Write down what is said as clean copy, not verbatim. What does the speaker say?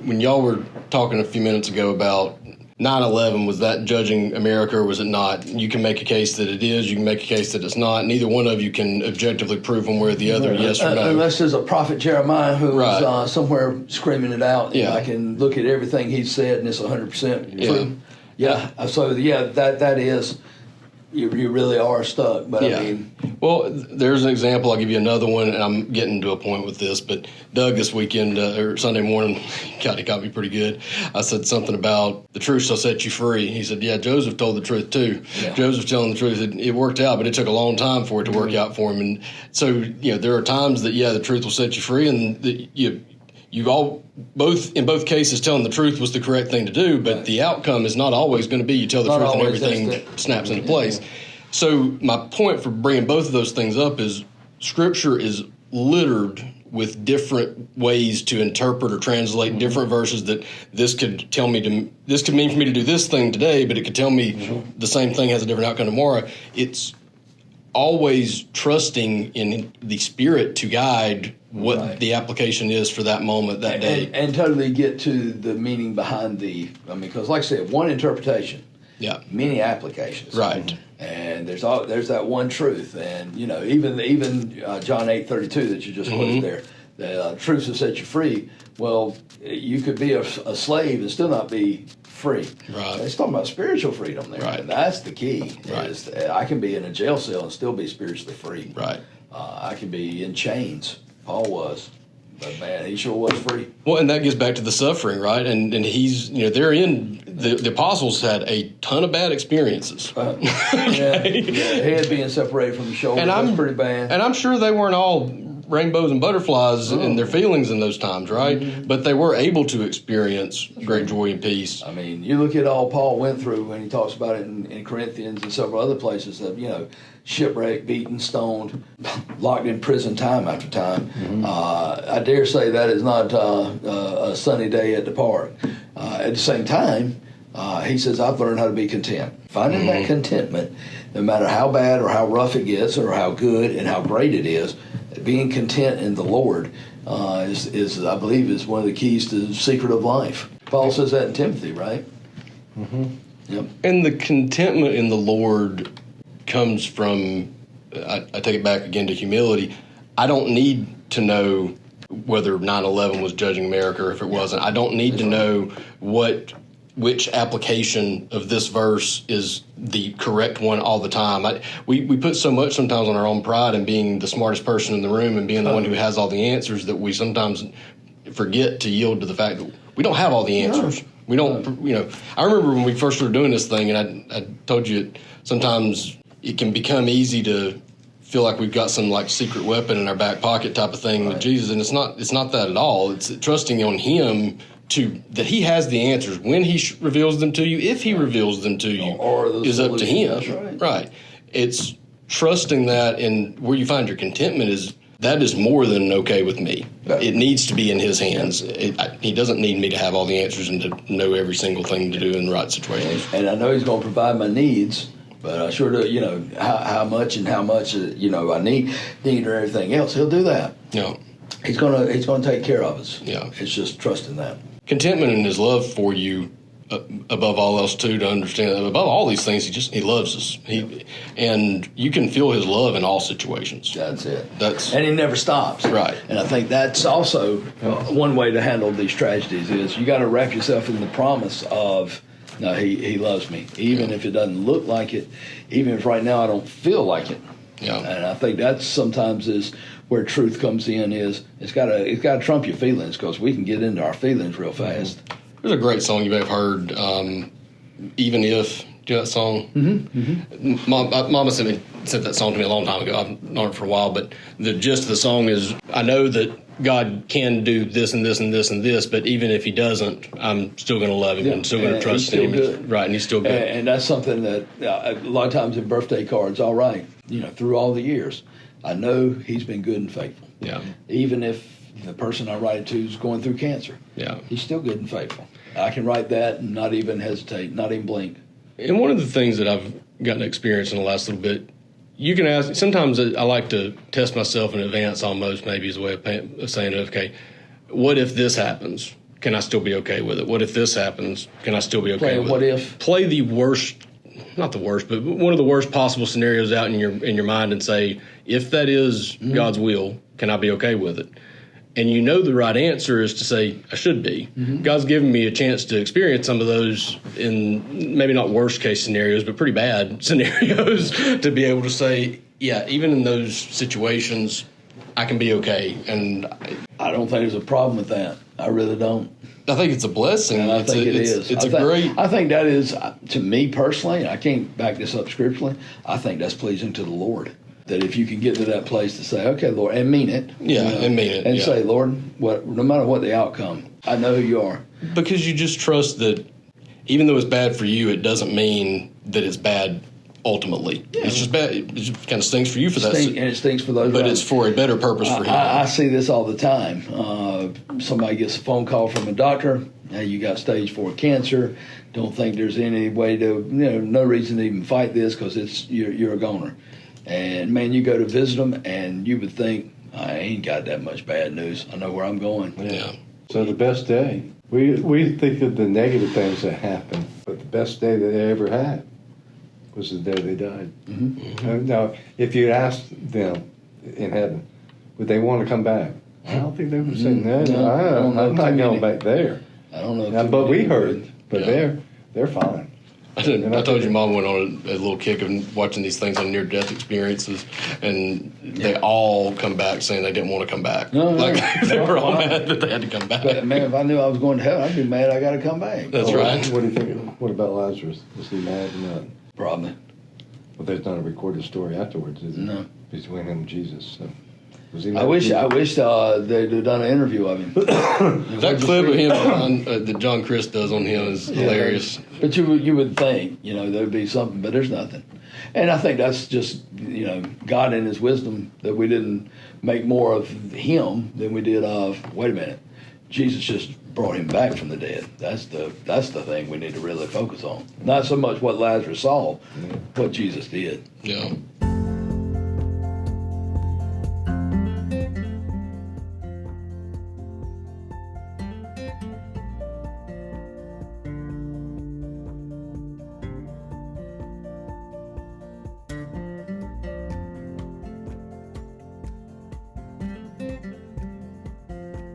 when y'all were talking a few minutes ago about 9/11, was that judging America or was it not? You can make a case that it is. You can make a case that it's not. Neither one of you can objectively prove one way or the other, yes or no. Unless there's a prophet Jeremiah who's somewhere screaming it out. And I can look at everything he said and it's 100% true. That is... You really are stuck, but I mean... Well, there's an example. I'll give you another one, and I'm getting to a point with this, but Doug this weekend, or Sunday morning, he got me pretty good. I said something about the truth shall set you free. He said, yeah, Joseph told the truth too. Yeah. Joseph's telling the truth. It worked out, but it took a long time for it to work out for him. And so, there are times that, the truth will set you free, and you all in both cases telling the truth was the correct thing to do, but the outcome is not always going to be you tell the truth and everything snaps into place. So my point for bringing both of those things up is Scripture is littered with different ways to interpret or translate different verses that this could mean for me to do this thing today, but it could tell me the same thing has a different outcome tomorrow. It's always trusting in the Spirit to guide what the application is for that moment, that day. And totally get to the meaning behind because like I said, one interpretation, many applications. Right. And there's that one truth. And, even John 8:32 that you just quoted there, the truth will set you free. Well, you could be a slave and still not be free. Right. It's talking about spiritual freedom there. Right. And that's the key. Right. Is I can be in a jail cell and still be spiritually free. Right. I can be in chains. Paul was. But man, he sure was free. Well, and that gets back to the suffering, right? And he's, they're in, the apostles had a ton of bad experiences. Head being separated from the shoulder, that's pretty bad. And I'm sure they weren't all rainbows and butterflies in their feelings in those times, right? Mm-hmm. But they were able to experience great joy and peace. I mean, you look at all Paul went through when he talks about it in Corinthians and several other places that, shipwrecked, beaten, stoned, locked in prison time after time. Mm-hmm. I dare say that is not a sunny day at the park. At the same time, he says, I've learned how to be content. Finding that contentment, no matter how bad or how rough it gets or how good and how great it is, being content in the Lord is I believe, is one of the keys to the secret of life. Paul says that in Timothy, right? Mm-hmm. Yep. And the contentment in the Lord comes from, I take it back again to humility. I don't need to know whether 9/11 was judging America or if it wasn't. I don't need to know which application of this verse is the correct one all the time. We put so much sometimes on our own pride and being the smartest person in the room and being the one who has all the answers that we sometimes forget to yield to the fact that we don't have all the answers. No. We don't, I remember when we first started doing this thing, and I told you sometimes it can become easy to feel like we've got some like secret weapon in our back pocket type of thing with Jesus, and it's not that at all. It's trusting on Him that He has the answers when He reveals them to you. If He reveals them to you, is up to Him. That's right. It's trusting that, and where you find your contentment is that is more than okay with me. It needs to be in His hands. He doesn't need me to have all the answers and to know every single thing to do in the right situation. And I know He's going to provide my needs. But I sure do, how much I need or everything else. He'll do that. Yeah. He's gonna take care of us. Yeah. It's just trusting that. Contentment in His love for you, above all else too, to understand that above all these things, He loves us. And you can feel His love in all situations. That's it. And He never stops. Right. And I think that's also one way to handle these tragedies is you got to wrap yourself in the promise of. No, he loves me, even if it doesn't look like it, even if right now I don't feel like it. Yeah. And I think that sometimes is where truth comes in. Is it's got to trump your feelings because we can get into our feelings real fast. There's a great song you may have heard, "Even If." Do you know that song? Mm-hmm. Mama sent that song to me a long time ago. I've known it for a while, but the gist of the song is, I know that God can do this and this and this and this, but even if He doesn't, I'm still going to love Him and still going to trust Him. Good. Right, and He's still good. And that's something that a lot of times in birthday cards, all right, through all the years, I know He's been good and faithful. Yeah. Even if the person I write it to is going through cancer. Yeah. He's still good and faithful. I can write that and not even hesitate, not even blink. And one of the things that I've gotten to experience in the last little bit, you can ask, sometimes I like to test myself in advance almost, maybe as a way of saying, okay, what if this happens? can I still be okay with it? What if this happens? Can I still be okay Play with what it? if. Play the worst, not the worst, but one of the worst possible scenarios out in your mind and say, if that is God's will, can I be okay with it? And you know the right answer is to say, I should be. God's given me a chance to experience some of those in maybe not worst case scenarios, but pretty bad scenarios to be able to say, yeah, even in those situations, I can be okay. And I don't think there's a problem with that. I really don't. I think it's a blessing. And I think it is. It's great. I think that is, to me personally, I can't back this up scripturally, I think that's pleasing to the Lord. That if you can get to that place to say, okay, Lord, and mean it. Yeah, and mean it. And say, Lord, no matter what the outcome, I know who you are. Because you just trust that even though it's bad for you, it doesn't mean that it's bad ultimately. Yeah. It's just bad. It just kind of stinks for you for that. And it stinks for those. But it's for a better purpose for him. I see this all the time. Somebody gets a phone call from a doctor. Hey, you got stage 4 cancer. Don't think there's any way to, no reason to even fight this because you're a goner. And, man, you go to visit them, and you would think, I ain't got that much bad news. I know where I'm going. Yeah. So the best day. We think of the negative things that happen, but the best day that they ever had was the day they died. Now, if you asked them in heaven, would they want to come back? I don't think they would say, no, I'm not going back there. I don't know. But we heard, but they're fine. I told your mom went on a little kick of watching these things on near-death experiences, and they all come back saying they didn't want to come back. They were all mad that they had to come back. But, man, if I knew I was going to heaven, I'd be mad I got to come back. That's right. What do you think? What about Lazarus? Was he mad or not? Probably. Well, there's not a recorded story afterwards, is there? No. Between him and Jesus. So. I wish they'd have done an interview of him. That clip of him that John Chris does on him is hilarious. But you would think, there'd be something, but there's nothing. And I think that's just, God in his wisdom that we didn't make more of him than we did of, wait a minute, Jesus just brought him back from the dead. That's the thing we need to really focus on. Not so much what Lazarus saw, what Jesus did. Yeah.